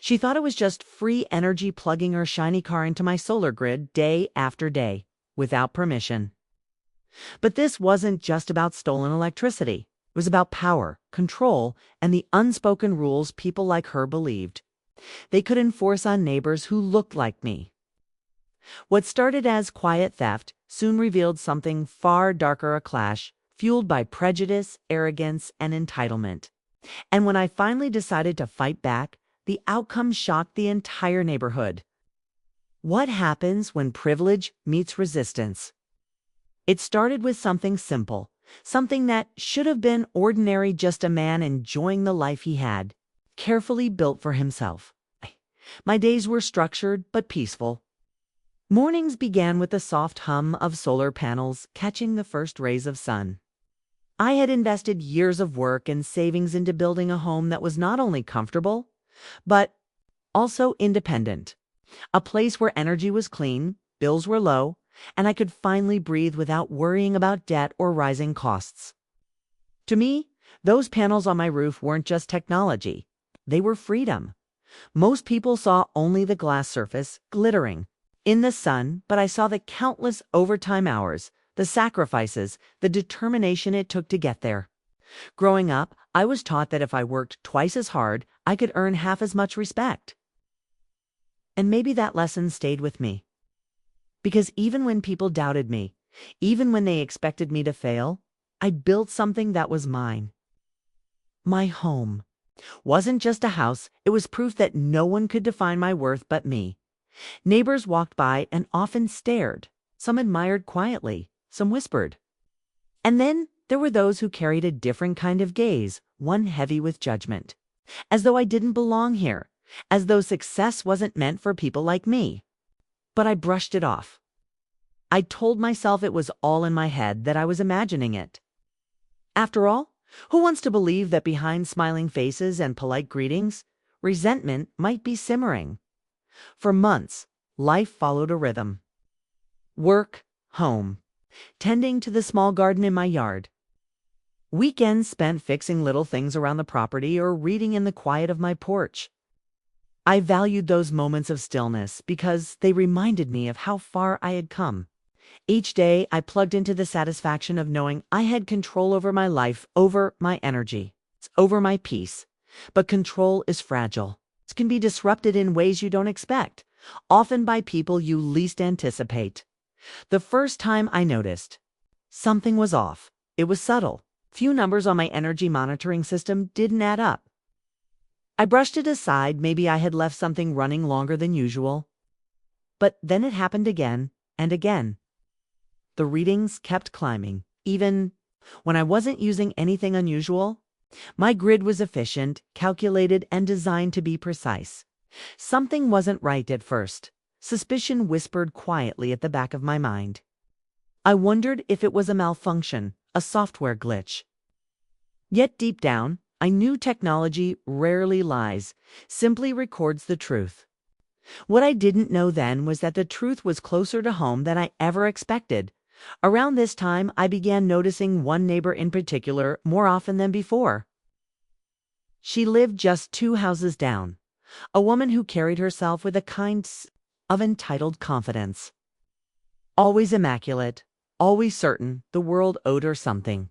She thought it was just free energy plugging her shiny car into my solar grid day after day, without permission. But this wasn't just about stolen electricity. It was about power, control, and the unspoken rules people like her believed they could enforce on neighbors who looked like me. What started as quiet theft soon revealed something far darker, a clash fueled by prejudice, arrogance, and entitlement. And when I finally decided to fight back, the outcome shocked the entire neighborhood. What happens when privilege meets resistance? It started with something simple, something that should have been ordinary, just a man enjoying the life he had, carefully built for himself. My days were structured but peaceful. Mornings began with the soft hum of solar panels catching the first rays of sun. I had invested years of work and savings into building a home that was not only comfortable, but also independent. A place where energy was clean, bills were low, and I could finally breathe without worrying about debt or rising costs. To me, those panels on my roof weren't just technology. They were freedom. Most people saw only the glass surface glittering in the sun, but I saw the countless overtime hours, the sacrifices, the determination it took to get there. Growing up, I was taught that if I worked twice as hard, I could earn half as much respect. And maybe that lesson stayed with me. Because even when people doubted me, even when they expected me to fail, I built something that was mine. My home wasn't just a house, it was proof that no one could define my worth but me. Neighbors walked by and often stared. Some admired quietly, some whispered. And then there were those who carried a different kind of gaze, one heavy with judgment. As though I didn't belong here, as though success wasn't meant for people like me. But I brushed it off. I told myself it was all in my head, that I was imagining it. After all, who wants to believe that behind smiling faces and polite greetings, resentment might be simmering? For months, life followed a rhythm. Work, home, tending to the small garden in my yard. Weekends spent fixing little things around the property or reading in the quiet of my porch. I valued those moments of stillness because they reminded me of how far I had come. Each day, I plugged into the satisfaction of knowing I had control over my life, over my energy, over my peace. But control is fragile. It can be disrupted in ways you don't expect, often by people you least anticipate. The first time I noticed something was off, it was subtle. Few numbers on my energy monitoring system didn't add up. I brushed it aside, maybe I had left something running longer than usual. But then it happened again and again. The readings kept climbing, even when I wasn't using anything unusual. My grid was efficient, calculated, and designed to be precise. Something wasn't right at first. Suspicion whispered quietly at the back of my mind. I wondered if it was a malfunction, a software glitch. Yet deep down, I knew technology rarely lies, simply records the truth. What I didn't know then was that the truth was closer to home than I ever expected. Around this time, I began noticing one neighbor in particular more often than before. She lived just 2 houses down, a woman who carried herself with a kind of entitled confidence. Always immaculate, always certain the world owed her something.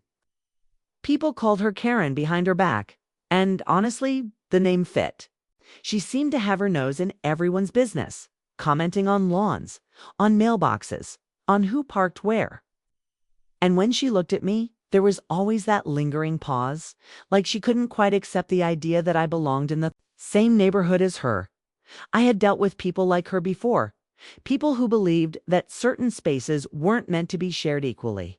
People called her Karen behind her back, and honestly, the name fit. She seemed to have her nose in everyone's business, commenting on lawns, on mailboxes, on who parked where. And when she looked at me, there was always that lingering pause, like she couldn't quite accept the idea that I belonged in the same neighborhood as her. I had dealt with people like her before, people who believed that certain spaces weren't meant to be shared equally.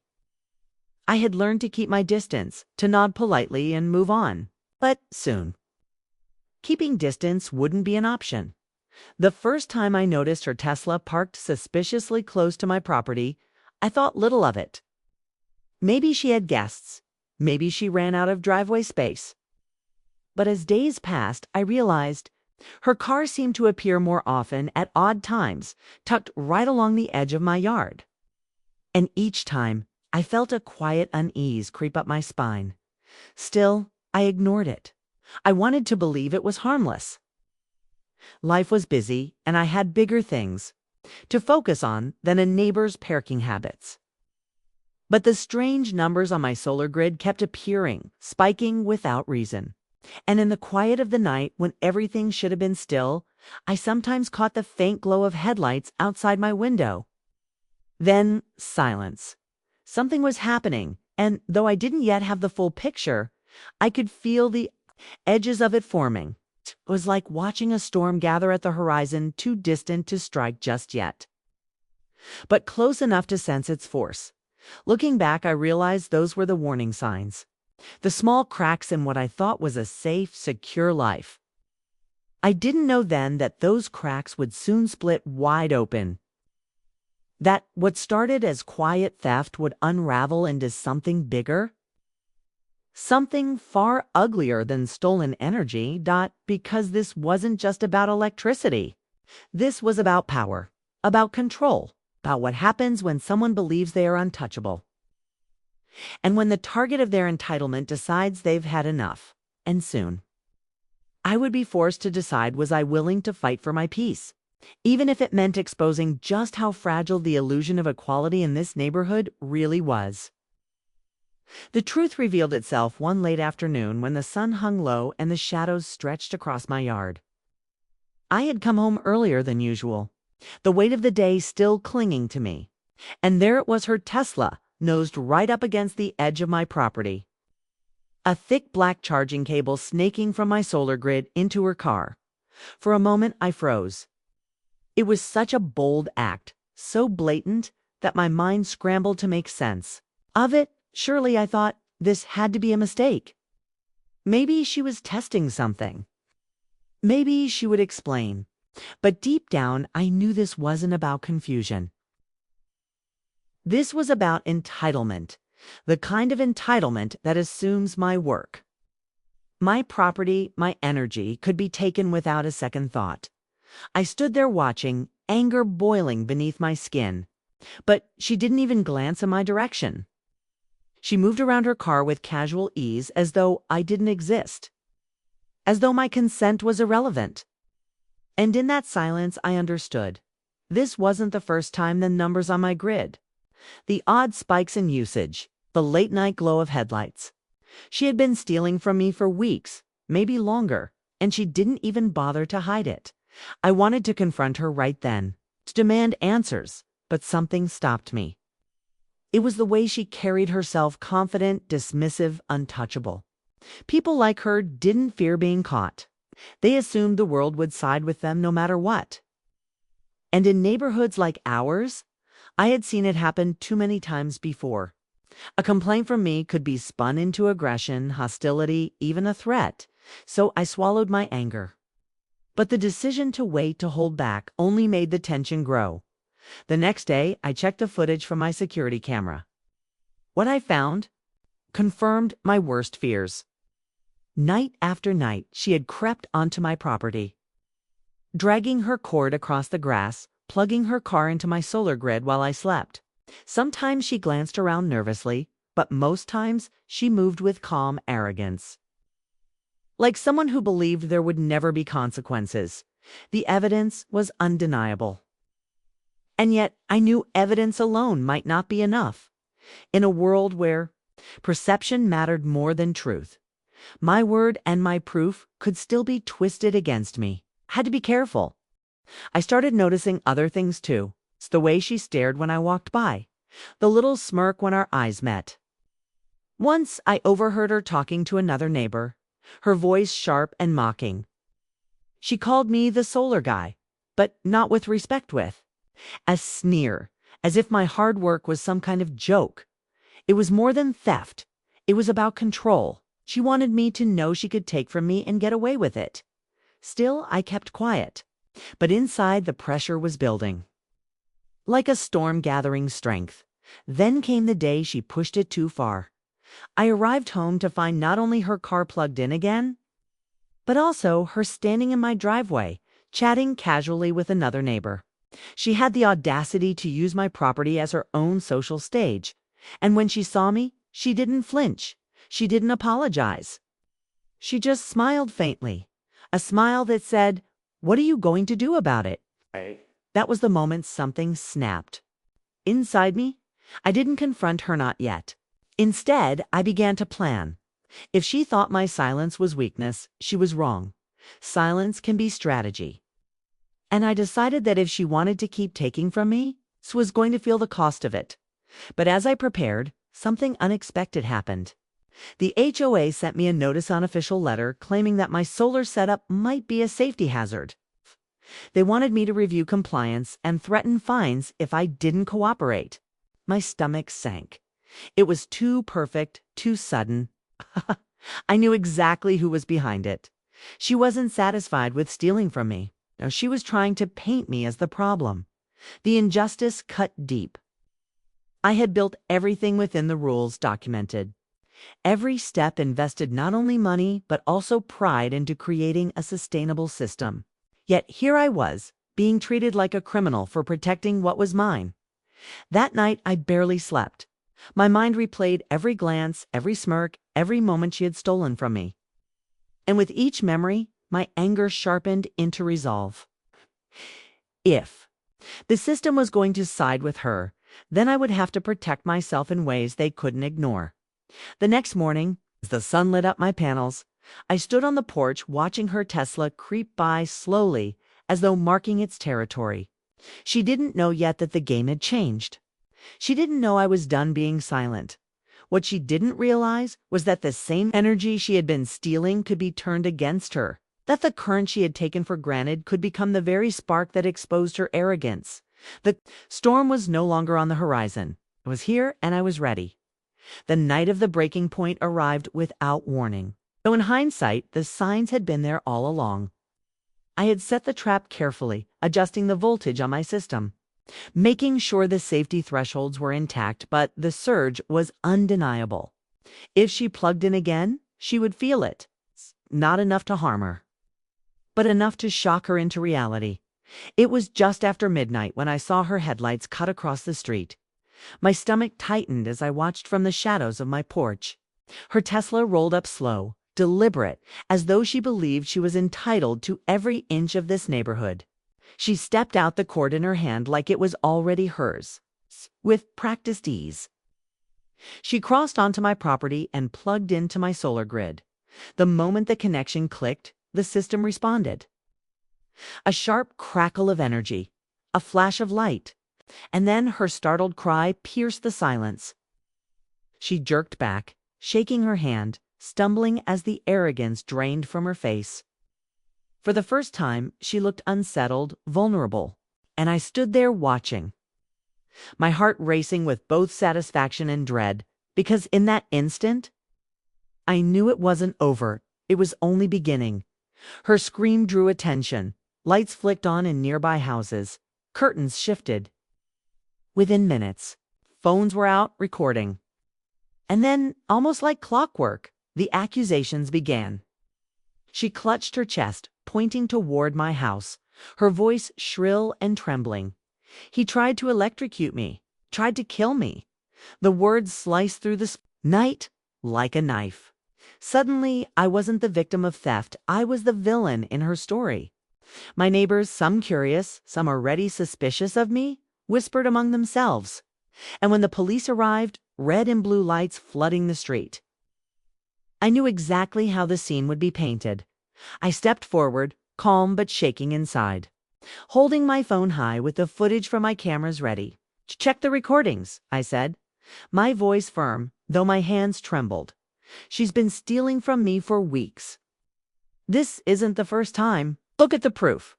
I had learned to keep my distance, to nod politely and move on. But soon, keeping distance wouldn't be an option. The first time I noticed her Tesla parked suspiciously close to my property, I thought little of it. Maybe she had guests. Maybe she ran out of driveway space. But as days passed, I realized her car seemed to appear more often at odd times, tucked right along the edge of my yard. And each time, I felt a quiet unease creep up my spine. Still, I ignored it. I wanted to believe it was harmless. Life was busy, and I had bigger things to focus on than a neighbor's parking habits. But the strange numbers on my solar grid kept appearing, spiking without reason. And in the quiet of the night, when everything should have been still, I sometimes caught the faint glow of headlights outside my window. Then silence. Something was happening, and though I didn't yet have the full picture, I could feel the edges of it forming. It was like watching a storm gather at the horizon, too distant to strike just yet, but close enough to sense its force. Looking back, I realized those were the warning signs. The small cracks in what I thought was a safe, secure life. I didn't know then that those cracks would soon split wide open. That what started as quiet theft would unravel into something bigger. Something far uglier than stolen energy, because this wasn't just about electricity. This was about power, about control, about what happens when someone believes they are untouchable. And when the target of their entitlement decides they've had enough, and soon. I would be forced to decide, was I willing to fight for my peace, even if it meant exposing just how fragile the illusion of equality in this neighborhood really was. The truth revealed itself one late afternoon when the sun hung low and the shadows stretched across my yard. I had come home earlier than usual, the weight of the day still clinging to me, and there it was, her Tesla, nosed right up against the edge of my property. A thick black charging cable snaking from my solar grid into her car. For a moment I froze. It was such a bold act, so blatant, that my mind scrambled to make sense of it. Surely, I thought, this had to be a mistake. Maybe she was testing something. Maybe she would explain. But deep down, I knew this wasn't about confusion. This was about entitlement, the kind of entitlement that assumes my work, my property, my energy could be taken without a second thought. I stood there watching, anger boiling beneath my skin. But she didn't even glance in my direction. She moved around her car with casual ease, as though I didn't exist, as though my consent was irrelevant. And in that silence, I understood. This wasn't the first time the numbers on my grid, the odd spikes in usage, the late-night glow of headlights. She had been stealing from me for weeks, maybe longer, and she didn't even bother to hide it. I wanted to confront her right then, to demand answers, but something stopped me. It was the way she carried herself, confident, dismissive, untouchable. People like her didn't fear being caught. They assumed the world would side with them no matter what. And in neighborhoods like ours, I had seen it happen too many times before. A complaint from me could be spun into aggression, hostility, even a threat, so I swallowed my anger. But the decision to wait, to hold back, only made the tension grow. The next day, I checked the footage from my security camera. What I found confirmed my worst fears. Night after night, she had crept onto my property, dragging her cord across the grass, plugging her car into my solar grid while I slept. Sometimes she glanced around nervously, but most times she moved with calm arrogance, like someone who believed there would never be consequences. The evidence was undeniable. And yet, I knew evidence alone might not be enough. In a world where perception mattered more than truth, my word and my proof could still be twisted against me. I had to be careful. I started noticing other things too. It's the way she stared when I walked by, the little smirk when our eyes met. Once I overheard her talking to another neighbor, her voice sharp and mocking. She called me the solar guy, but not with respect, with a sneer, as if my hard work was some kind of joke. It was more than theft. It was about control. She wanted me to know she could take from me and get away with it. Still, I kept quiet, but inside the pressure was building, like a storm gathering strength. Then came the day she pushed it too far. I arrived home to find not only her car plugged in again, but also her standing in my driveway, chatting casually with another neighbor. She had the audacity to use my property as her own social stage. And when she saw me, she didn't flinch. She didn't apologize. She just smiled faintly, a smile that said, What are you going to do about it? Right. That was the moment something snapped. Inside me, I didn't confront her, not yet. Instead, I began to plan. If she thought my silence was weakness, she was wrong. Silence can be strategy. And I decided that if she wanted to keep taking from me, she was going to feel the cost of it. But as I prepared, something unexpected happened. The HOA sent me a notice on official letter claiming that my solar setup might be a safety hazard. They wanted me to review compliance and threaten fines if I didn't cooperate. My stomach sank. It was too perfect, too sudden. I knew exactly who was behind it. She wasn't satisfied with stealing from me. No, she was trying to paint me as the problem. The injustice cut deep. I had built everything within the rules documented. Every step invested not only money, but also pride into creating a sustainable system. Yet here I was, being treated like a criminal for protecting what was mine. That night, I barely slept. My mind replayed every glance, every smirk, every moment she had stolen from me. And with each memory, my anger sharpened into resolve. If the system was going to side with her, then I would have to protect myself in ways they couldn't ignore. The next morning, as the sun lit up my panels, I stood on the porch watching her Tesla creep by slowly, as though marking its territory. She didn't know yet that the game had changed. She didn't know I was done being silent. What she didn't realize was that the same energy she had been stealing could be turned against her, that the current she had taken for granted could become the very spark that exposed her arrogance. The storm was no longer on the horizon. It was here, and I was ready. The night of the breaking point arrived without warning. Though in hindsight, the signs had been there all along. I had set the trap carefully, adjusting the voltage on my system, making sure the safety thresholds were intact, but the surge was undeniable. If she plugged in again, she would feel it. Not enough to harm her, but enough to shock her into reality. It was just after midnight when I saw her headlights cut across the street. My stomach tightened as I watched from the shadows of my porch. Her Tesla rolled up slow, deliberate, as though she believed she was entitled to every inch of this neighborhood. She stepped out, the cord in her hand like it was already hers, with practiced ease. She crossed onto my property and plugged into my solar grid. The moment the connection clicked, the system responded. A sharp crackle of energy, a flash of light, and then her startled cry pierced the silence. She jerked back, shaking her hand, stumbling as the arrogance drained from her face. For the first time, she looked unsettled, vulnerable, and I stood there watching, my heart racing with both satisfaction and dread, because in that instant, I knew it wasn't over. It was only beginning. Her scream drew attention. Lights flicked on in nearby houses. Curtains shifted. Within minutes, phones were out recording. And then, almost like clockwork, the accusations began. She clutched her chest, pointing toward my house, her voice shrill and trembling. He tried to electrocute me, tried to kill me. The words sliced through the night like a knife. Suddenly, I wasn't the victim of theft. I was the villain in her story. My neighbors, some curious, some already suspicious of me, whispered among themselves. And when the police arrived, red and blue lights flooding the street, I knew exactly how the scene would be painted. I stepped forward, calm but shaking inside, holding my phone high with the footage from my cameras ready. "Check the recordings," I said, my voice firm, though my hands trembled. "She's been stealing from me for weeks. This isn't the first time. Look at the proof."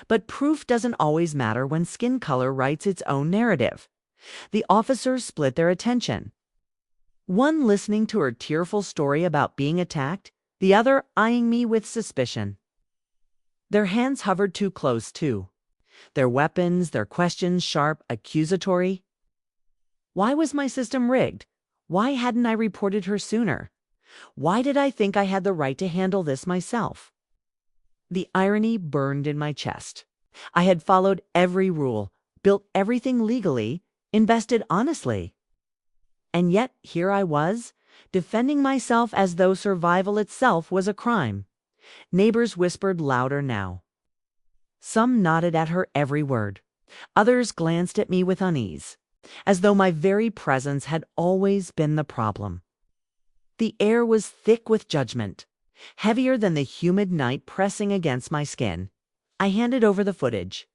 But proof doesn't always matter when skin color writes its own narrative. The officers split their attention. One listening to her tearful story about being attacked, the other eyeing me with suspicion. Their hands hovered too close, too. Their weapons, their questions sharp, accusatory. Why was my system rigged? Why hadn't I reported her sooner? Why did I think I had the right to handle this myself? The irony burned in my chest. I had followed every rule, built everything legally, invested honestly. And yet here I was, defending myself as though survival itself was a crime. Neighbors whispered louder now. Some nodded at her every word. Others glanced at me with unease, as though my very presence had always been the problem. The air was thick with judgment, heavier than the humid night pressing against my skin. I handed over the footage.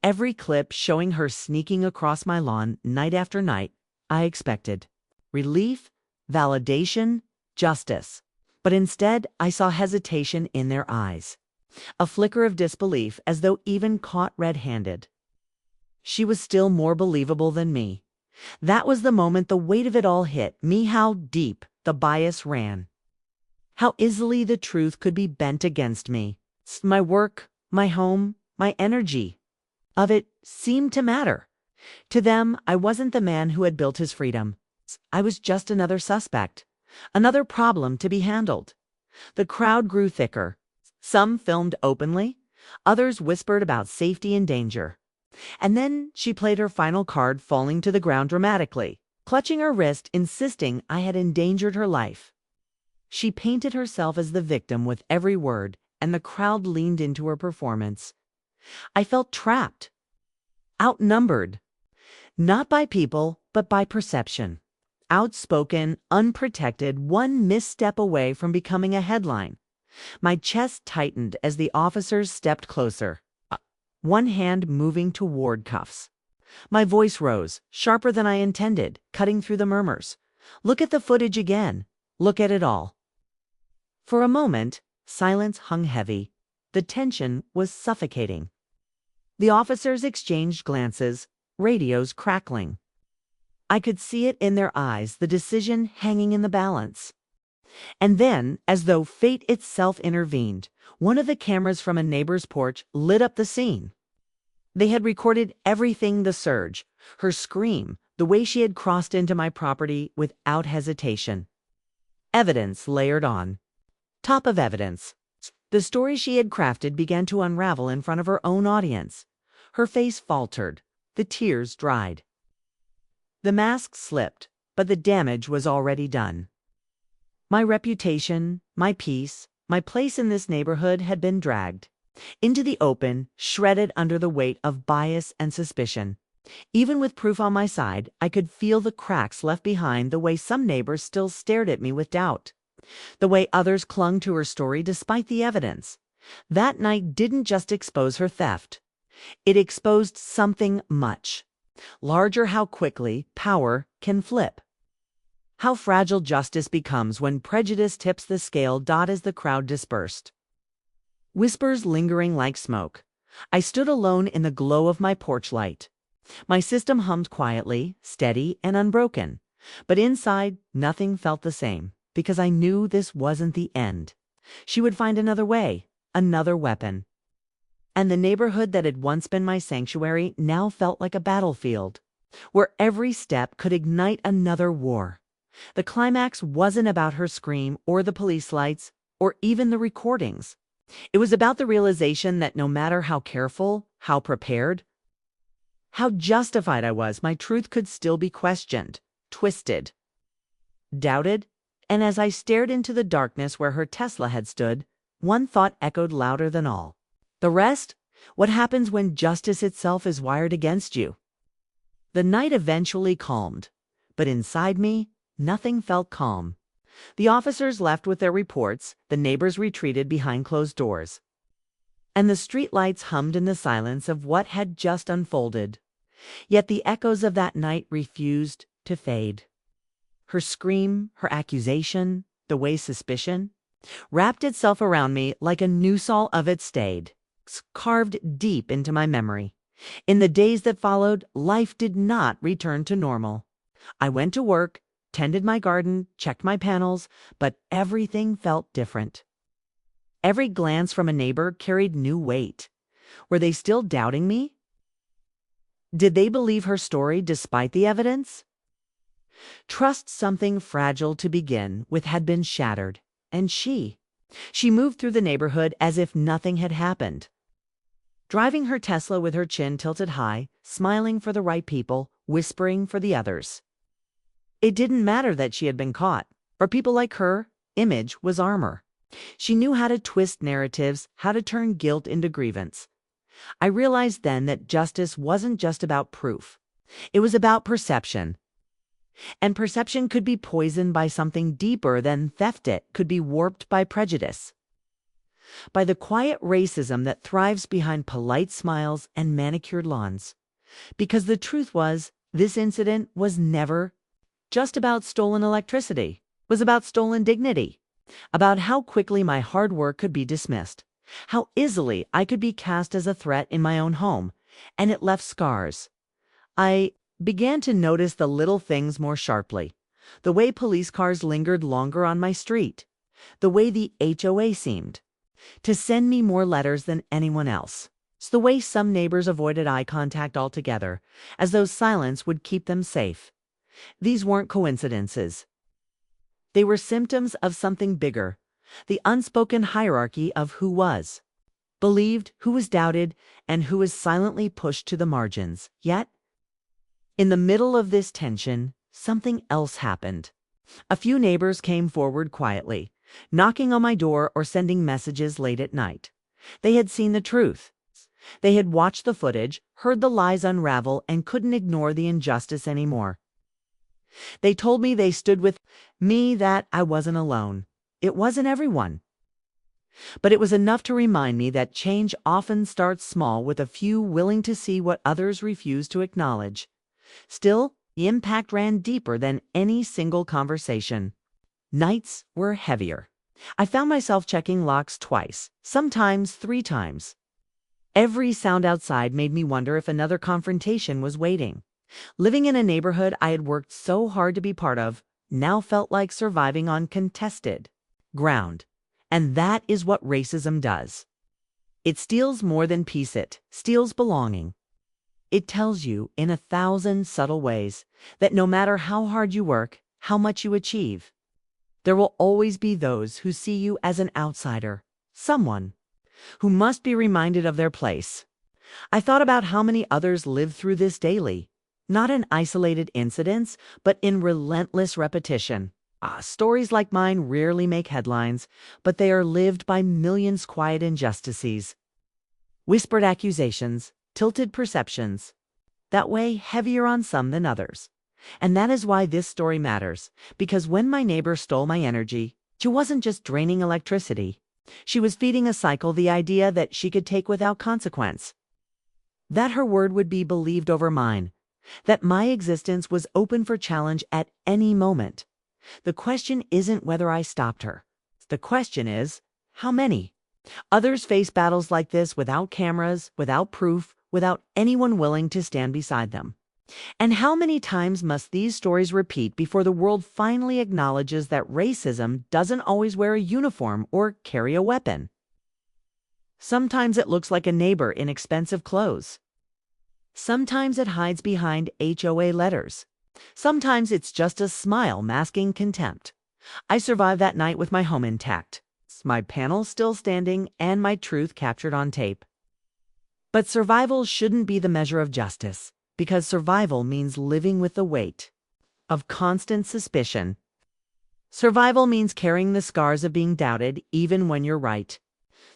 Every clip showing her sneaking across my lawn night after night. I expected relief, validation, justice. But instead, I saw hesitation in their eyes, a flicker of disbelief, as though even caught red-handed. She was still more believable than me. That was the moment the weight of it all hit me, how deep the bias ran. How easily the truth could be bent against me. My work, my home, my energy of it seemed to matter. To them, I wasn't the man who had built his freedom. I was just another suspect, another problem to be handled. The crowd grew thicker. Some filmed openly, others whispered about safety and danger. And then she played her final card, falling to the ground dramatically, clutching her wrist, insisting I had endangered her life. She painted herself as the victim with every word, and the crowd leaned into her performance. I felt trapped, outnumbered, not by people, but by perception. Outspoken, unprotected, one misstep away from becoming a headline. My chest tightened as the officers stepped closer, one hand moving toward cuffs. My voice rose, sharper than I intended, cutting through the murmurs. Look at the footage again. Look at it all. For a moment, silence hung heavy. The tension was suffocating. The officers exchanged glances, radios crackling. I could see it in their eyes, the decision hanging in the balance. And then, as though fate itself intervened, one of the cameras from a neighbor's porch lit up the scene. They had recorded everything: the surge, her scream, the way she had crossed into my property without hesitation. Evidence layered on top of evidence. The story she had crafted began to unravel in front of her own audience. Her face faltered. The tears dried. The mask slipped, but the damage was already done. My reputation, my peace, my place in this neighborhood had been dragged into the open, shredded under the weight of bias and suspicion. Even with proof on my side, I could feel the cracks left behind, the way some neighbors still stared at me with doubt, the way others clung to her story despite the evidence. That night didn't just expose her theft. It exposed something much larger: how quickly power can flip. How fragile justice becomes when prejudice tips the scale. As the crowd dispersed, whispers lingering like smoke, I stood alone in the glow of my porch light. My system hummed quietly, steady and unbroken. But inside, nothing felt the same, because I knew this wasn't the end. She would find another way, another weapon. And the neighborhood that had once been my sanctuary now felt like a battlefield, where every step could ignite another war. The climax wasn't about her scream or the police lights or even the recordings. It was about the realization that no matter how careful, how prepared, how justified I was, my truth could still be questioned, twisted, doubted. And as I stared into the darkness where her Tesla had stood, one thought echoed louder than all. The rest? What happens when justice itself is wired against you? The night eventually calmed, but inside me, nothing felt calm. The officers left with their reports, the neighbors retreated behind closed doors, and the streetlights hummed in the silence of what had just unfolded. Yet the echoes of that night refused to fade. Her scream, her accusation, the way suspicion wrapped itself around me like a noose, all of it stayed, carved deep into my memory. In the days that followed, life did not return to normal. I went to work, tended my garden, checked my panels, but everything felt different. Every glance from a neighbor carried new weight. Were they still doubting me? Did they believe her story despite the evidence? Trust, something fragile to begin with, had been shattered, and she moved through the neighborhood as if nothing had happened, driving her Tesla with her chin tilted high, smiling for the right people, whispering for the others. It didn't matter that she had been caught. For people like her, image was armor. She knew how to twist narratives, how to turn guilt into grievance. I realized then that justice wasn't just about proof. It was about perception. And perception could be poisoned by something deeper than theft. It could be warped by prejudice, by the quiet racism that thrives behind polite smiles and manicured lawns. Because the truth was, this incident was never just about stolen electricity. It was about stolen dignity, about how quickly my hard work could be dismissed, how easily I could be cast as a threat in my own home, and it left scars. I began to notice the little things more sharply. The way police cars lingered longer on my street. The way the HOA seemed to send me more letters than anyone else. It's the way some neighbors avoided eye contact altogether, as though silence would keep them safe. These weren't coincidences. They were symptoms of something bigger, the unspoken hierarchy of who was believed, who was doubted, and who was silently pushed to the margins. Yet, in the middle of this tension, something else happened. A few neighbors came forward quietly, knocking on my door or sending messages late at night. They had seen the truth. They had watched the footage, heard the lies unravel, and couldn't ignore the injustice anymore. They told me they stood with me, that I wasn't alone. It wasn't everyone. But it was enough to remind me that change often starts small, with a few willing to see what others refuse to acknowledge. Still, the impact ran deeper than any single conversation. Nights were heavier. I found myself checking locks twice, sometimes 3 times. Every sound outside made me wonder if another confrontation was waiting. Living in a neighborhood I had worked so hard to be part of now felt like surviving on contested ground. And that is what racism does. It steals more than peace. It steals belonging. It tells you in 1,000 subtle ways that no matter how hard you work, how much you achieve, there will always be those who see you as an outsider, someone who must be reminded of their place. I thought about how many others live through this daily, not in isolated incidents, but in relentless repetition. Stories like mine rarely make headlines, but they are lived by millions. Quiet injustices, whispered accusations, tilted perceptions, that weigh heavier on some than others. And that is why this story matters, because when my neighbor stole my energy, she wasn't just draining electricity. She was feeding a cycle, the idea that she could take without consequence, that her word would be believed over mine, that my existence was open for challenge at any moment. The question isn't whether I stopped her. The question is, how many others face battles like this without cameras, without proof, without anyone willing to stand beside them? And how many times must these stories repeat before the world finally acknowledges that racism doesn't always wear a uniform or carry a weapon? Sometimes it looks like a neighbor in expensive clothes. Sometimes it hides behind HOA letters. Sometimes it's just a smile masking contempt. I survived that night with my home intact, my panel still standing, and my truth captured on tape. But survival shouldn't be the measure of justice, because survival means living with the weight of constant suspicion. Survival means carrying the scars of being doubted even when you're right.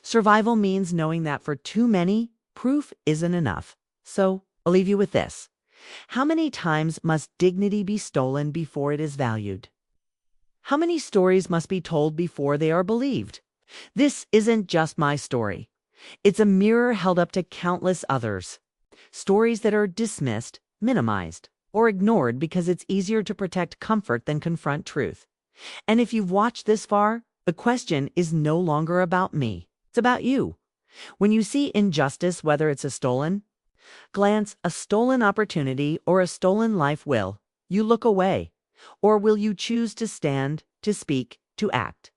Survival means knowing that for too many, proof isn't enough. So, I'll leave you with this. How many times must dignity be stolen before it is valued? How many stories must be told before they are believed? This isn't just my story. It's a mirror held up to countless others. Stories that are dismissed, minimized, or ignored because it's easier to protect comfort than confront truth. And if you've watched this far, the question is no longer about me. It's about you. When you see injustice, whether it's a stolen glance, a stolen opportunity, or a stolen life, will you look away? Or will you choose to stand, to speak, to act?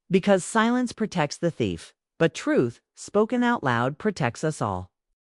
Because silence protects the thief, but truth, spoken out loud, protects us all.